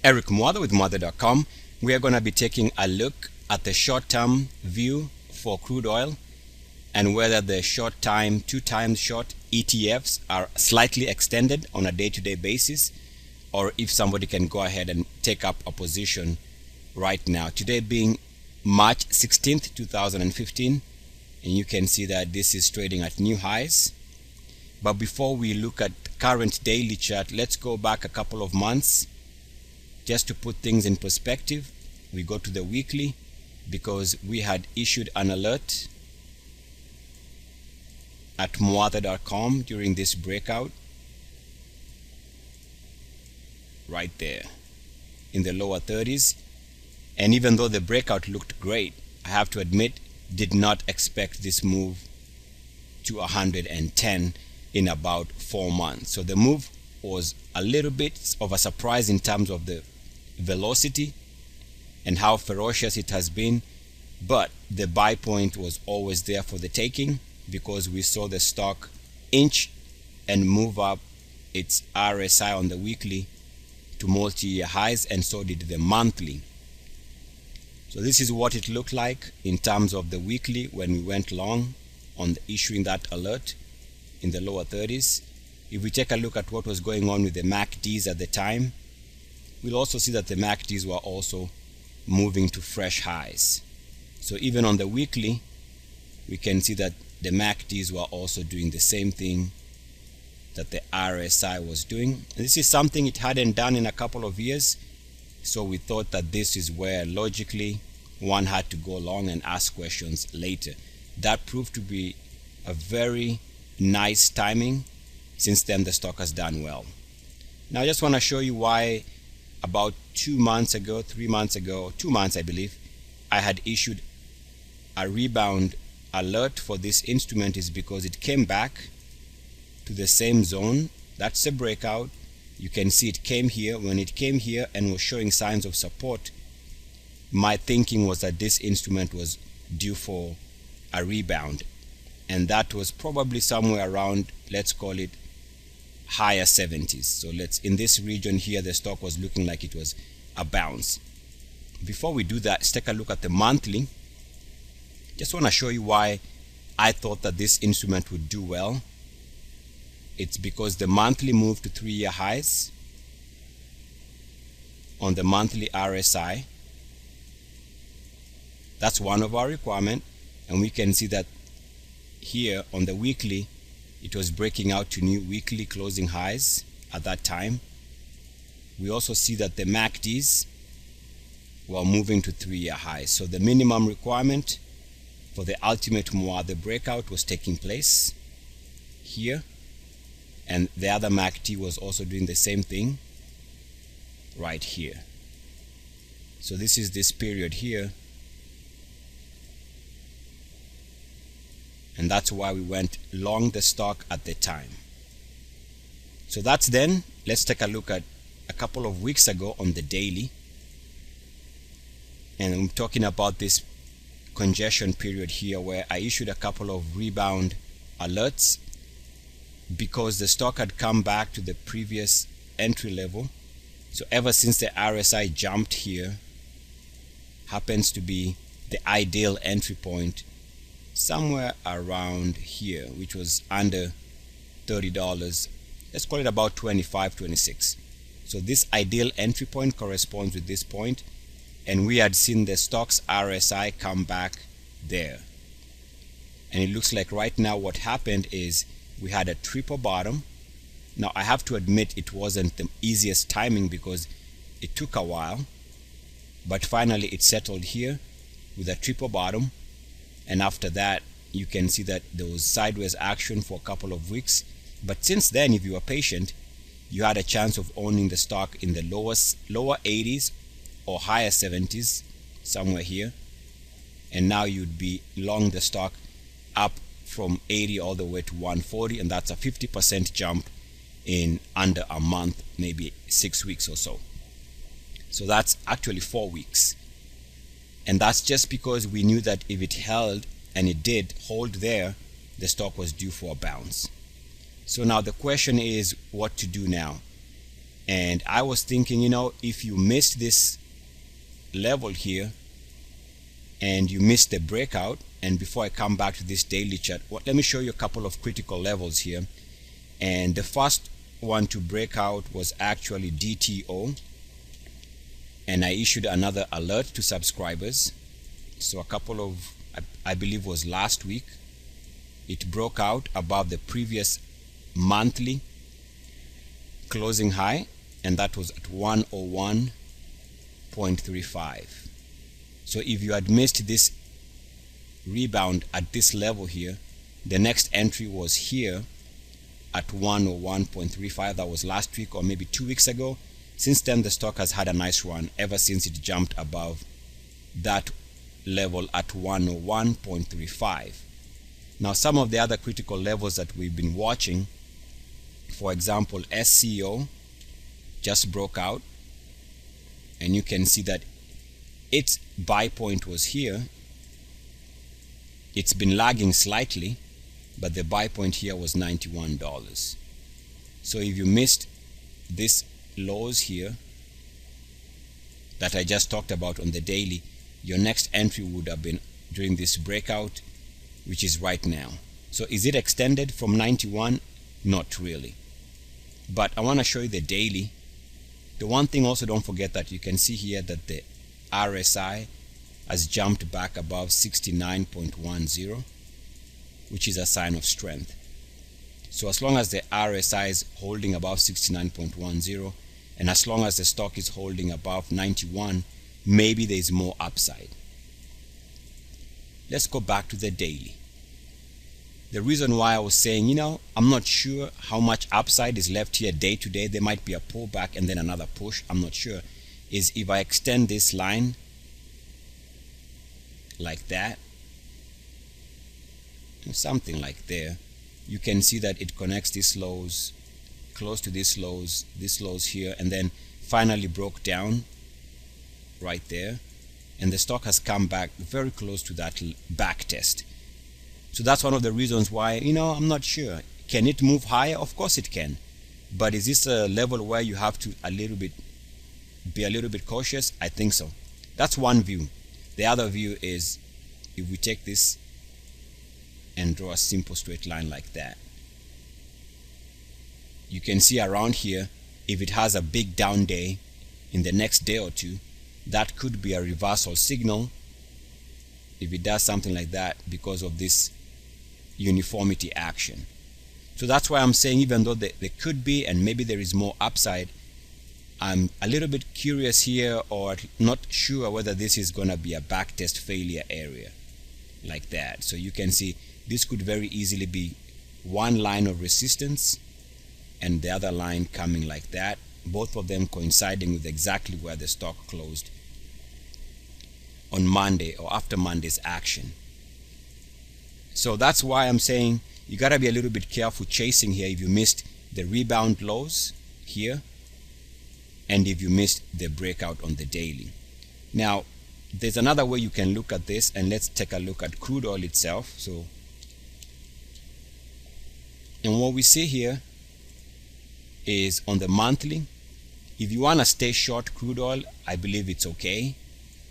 Eric Mwatha with Mwatha.com. We are going to be taking a look at the short-term view for crude oil and whether the short-time, 2 times short ETFs are slightly extended on a day-to-day basis, or if somebody can go ahead and take up a position right now. Today being March 16th, 2015, and you can see that this is trading at new highs. But before we look at current daily chart, let's go back a couple of months just to put things in perspective. We go to the weekly because we had issued an alert at Mwatha.com during this breakout right there in the lower 30s. And even though the breakout looked great, I have to admit, did not expect this move to 110 in about 4 months. So the move was a little bit of a surprise in terms of the velocity and how ferocious it has been, but the buy point was always there for the taking because we saw the stock inch and move up its RSI on the weekly to multi-year highs, and so did the monthly. So this is what it looked like in terms of the weekly when we went long on issuing that alert in the lower 30s. If we take a look at what was going on with the MACDs at the time, we'll also see that the MACDs were also moving to fresh highs. So even on the weekly, we can see that the MACDs were also doing the same thing that the RSI was doing. And this is something it hadn't done in a couple of years. So we thought that this is where logically one had to go along and ask questions later. That proved to be a very nice timing. Since then the stock has done well. Now I just want to show you why about 2 months ago, 3 months ago, 2 months I believe, I had issued a rebound alert for this instrument is because it came back to the same zone. That's the breakout. You can see it came here. When it came here and was showing signs of support, my thinking was that this instrument was due for a rebound, and that was probably somewhere around, let's call it higher 70s. So in this region here, the stock was looking like it was a bounce. Before we do that, let's take a look at the monthly. Just want to show you why I thought that this instrument would do well. It's because the monthly moved to 3-year highs on the monthly RSI. That's one of our requirements, and we can see that here on the weekly it was breaking out to new weekly closing highs at that time. We also see that the MACDs were moving to 3-year highs. So the minimum requirement for the ultimate Mwatha breakout was taking place here, and the other MACD was also doing the same thing right here. So this is this period here, and that's why we went long the stock at the time. So that's then. Let's take a look at a couple of weeks ago on the daily, and I'm talking about this congestion period here where I issued a couple of rebound alerts because the stock had come back to the previous entry level. So ever since the RSI jumped here, happens to be the ideal entry point somewhere around here, which was under $30. Let's call it about 25, 26. So this ideal entry point corresponds with this point, and we had seen the stock's RSI come back there. And it looks like right now what happened is we had a triple bottom. Now I have to admit it wasn't the easiest timing because it took a while, but finally it settled here with a triple bottom, and after that you can see that there was sideways action for a couple of weeks. But since then, if you were patient, you had a chance of owning the stock in the lower 80s or higher 70s, somewhere here, and now you'd be long the stock up from 80 all the way to 140, and that's a 50% jump in under a month, maybe 6 weeks or so. So that's actually 4 weeks, and that's just because we knew that if it held, and it did hold there, the stock was due for a bounce. So now the question is what to do now. And I was thinking, you know, if you missed this level here and you missed the breakout, and before I come back to this daily chart, let me show you a couple of critical levels here. And the first one to break out was actually DTO, and I issued another alert to subscribers. So a couple of, I believe was last week, it broke out above the previous monthly closing high, and that was at 101.35. So if you had missed this rebound at this level here, the next entry was here at 101.35. That was last week or maybe 2 weeks ago. Since then, the stock has had a nice run ever since it jumped above that level at 101.35. Now, some of the other critical levels that we've been watching, for example, SCO just broke out, and you can see that its buy point was here. It's been lagging slightly, but the buy point here was $91. So if you missed this lows here that I just talked about on the daily, your next entry would have been during this breakout, which is right now. So is it extended from 91? Not really. But I want to show you the daily. The one thing also, don't forget that you can see here that the RSI has jumped back above 69.10, which is a sign of strength. So as long as the RSI is holding above 69.10, and as long as the stock is holding above 91, maybe there is more upside. Let's go back to the daily. The reason why I was saying, you know, I'm not sure how much upside is left here day to day. There might be a pullback and then another push. I'm not sure. Is if I extend this line like that, something like there, you can see that it connects these lows close to these lows here, and then finally broke down right there, and the stock has come back very close to that back test. So that's one of the reasons why, you know, I'm not sure. Can it move higher? Of course it can, but is this a level where you have to be a little bit cautious? I think so. That's one view. The other view is if we take this and draw a simple straight line like that, you can see around here, if it has a big down day in the next day or two, that could be a reversal signal if it does something like that because of this uniformity action. So that's why I'm saying, even though there could be, and maybe there is more upside, I'm a little bit curious here, or not sure whether this is going to be a backtest failure area like that. So you can see this could very easily be one line of resistance and the other line coming like that, both of them coinciding with exactly where the stock closed on Monday or after Monday's action. So that's why I'm saying you got to be a little bit careful chasing here if you missed the rebound lows here and if you missed the breakout on the daily. Now, there's another way you can look at this, and let's take a look at crude oil itself. So, and what we see here is on the monthly, if you want to stay short crude oil, I believe it's okay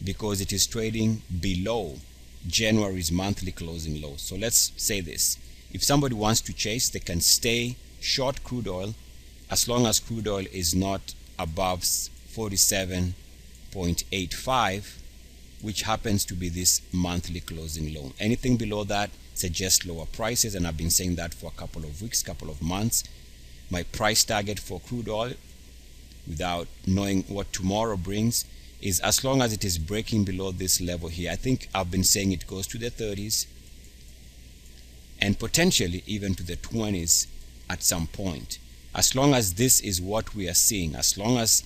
because it is trading below January's monthly closing low. So let's say this: if somebody wants to chase, they can stay short crude oil as long as crude oil is not above 47.85, which happens to be this monthly closing low. Anything below that suggests lower prices, and I've been saying that for a couple of weeks, couple of months. My price target for crude oil, without knowing what tomorrow brings, is as long as it is breaking below this level here. I think I've been saying it goes to the 30s and potentially even to the 20s at some point. As long as this is what we are seeing, as long as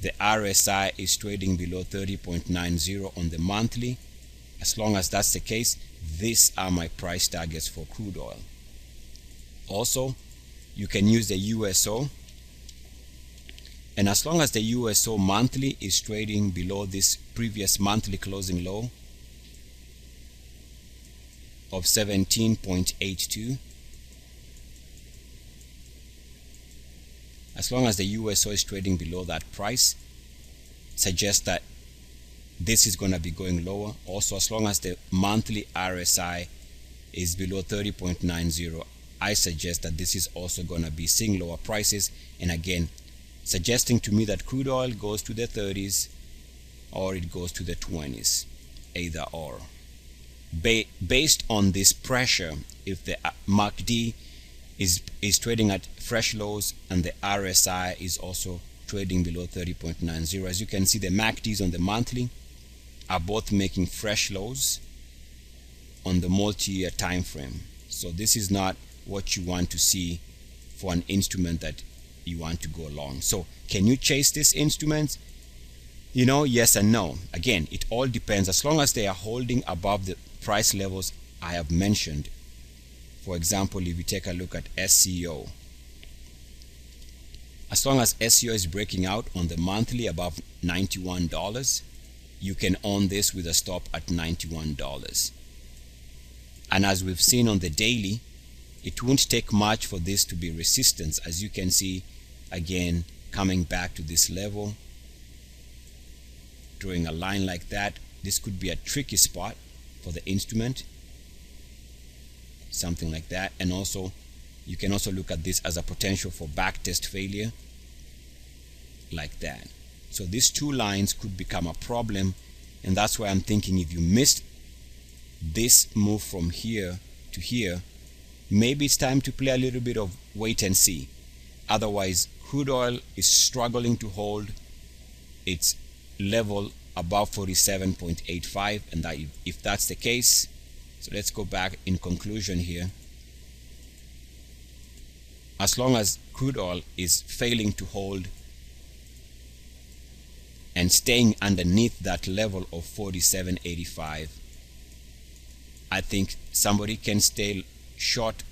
the RSI is trading below 30.90 on the monthly, as long as that's the case, these are my price targets for crude oil. Also, you can use the USO, and as long as the USO monthly is trading below this previous monthly closing low of 17.82, As long as the USO is trading below that price, suggests that this is going to be going lower. Also, as long as the monthly RSI is below 30.90, I suggest that this is also going to be seeing lower prices, and again suggesting to me that crude oil goes to the 30s or it goes to the 20s, either or. Based on this pressure, if the MACD is trading at fresh lows and the RSI is also trading below 30.90, as you can see, the MACDs on the monthly are both making fresh lows on the multi-year time frame. So this is not what you want to see for an instrument that you want to go long. So can you chase these instruments? Yes and no. Again, it all depends. As long as they are holding above the price levels I have mentioned. For example, if you take a look at SCO, as long as SCO is breaking out on the monthly above $91, you can own this with a stop at $91. And as we've seen on the daily, it won't take much for this to be resistance. As you can see, again, coming back to this level, drawing a line like that. This could be a tricky spot for the instrument, something like that. And also, you can also look at this as a potential for backtest failure, like that. So these two lines could become a problem, and that's why I'm thinking if you missed this move from here to here, maybe it's time to play a little bit of wait and see. Otherwise, crude oil is struggling to hold its level above 47.85, and that if that's the case, so let's go back in conclusion here. As long as crude oil is failing to hold and staying underneath that level of 47.85, I think somebody can stay short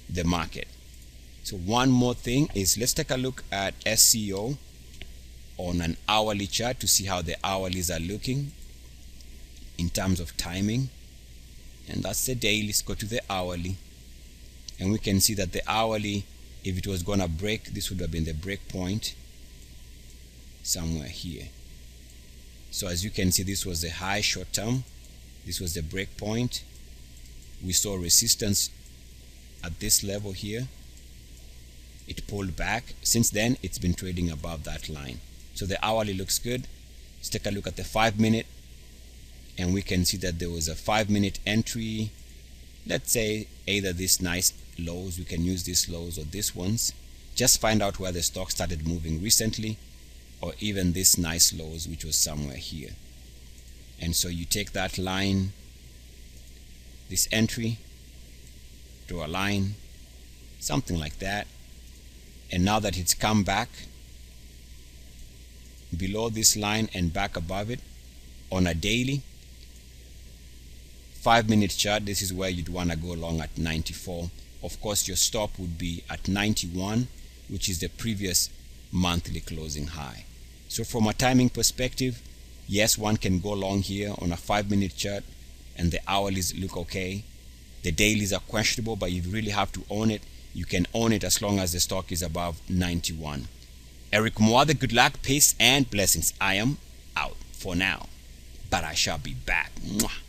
the market. So one more thing is, let's take a look at SCO on an hourly chart to see how the hourlies are looking in terms of timing. And that's the daily. Let's go to the hourly, and we can see that the hourly, if it was gonna break, this would have been the break point somewhere here. So as you can see, this was the high short term, this was the break point. We saw resistance at this level here. It pulled back. Since then, it's been trading above that line. So the hourly looks good. Let's take a look at the 5-minute, and we can see that there was a 5-minute entry. Let's say either these nice lows, we can use these lows, or these ones. Just find out where the stock started moving recently, or even this nice lows, which was somewhere here. And so you take that line, this entry, draw a line, something like that. And now that it's come back below this line and back above it on a daily 5-minute chart, this is where you'd want to go long at 94. Of course, your stop would be at 91, which is the previous monthly closing high. So from a timing perspective, yes, one can go long here on a 5-minute chart, and the hourlies look okay. The dailies are questionable, but you really have to own it. You can own it as long as the stock is above 91. Eric Mwathe, good luck, peace, and blessings. I am out for now, but I shall be back. Mwah.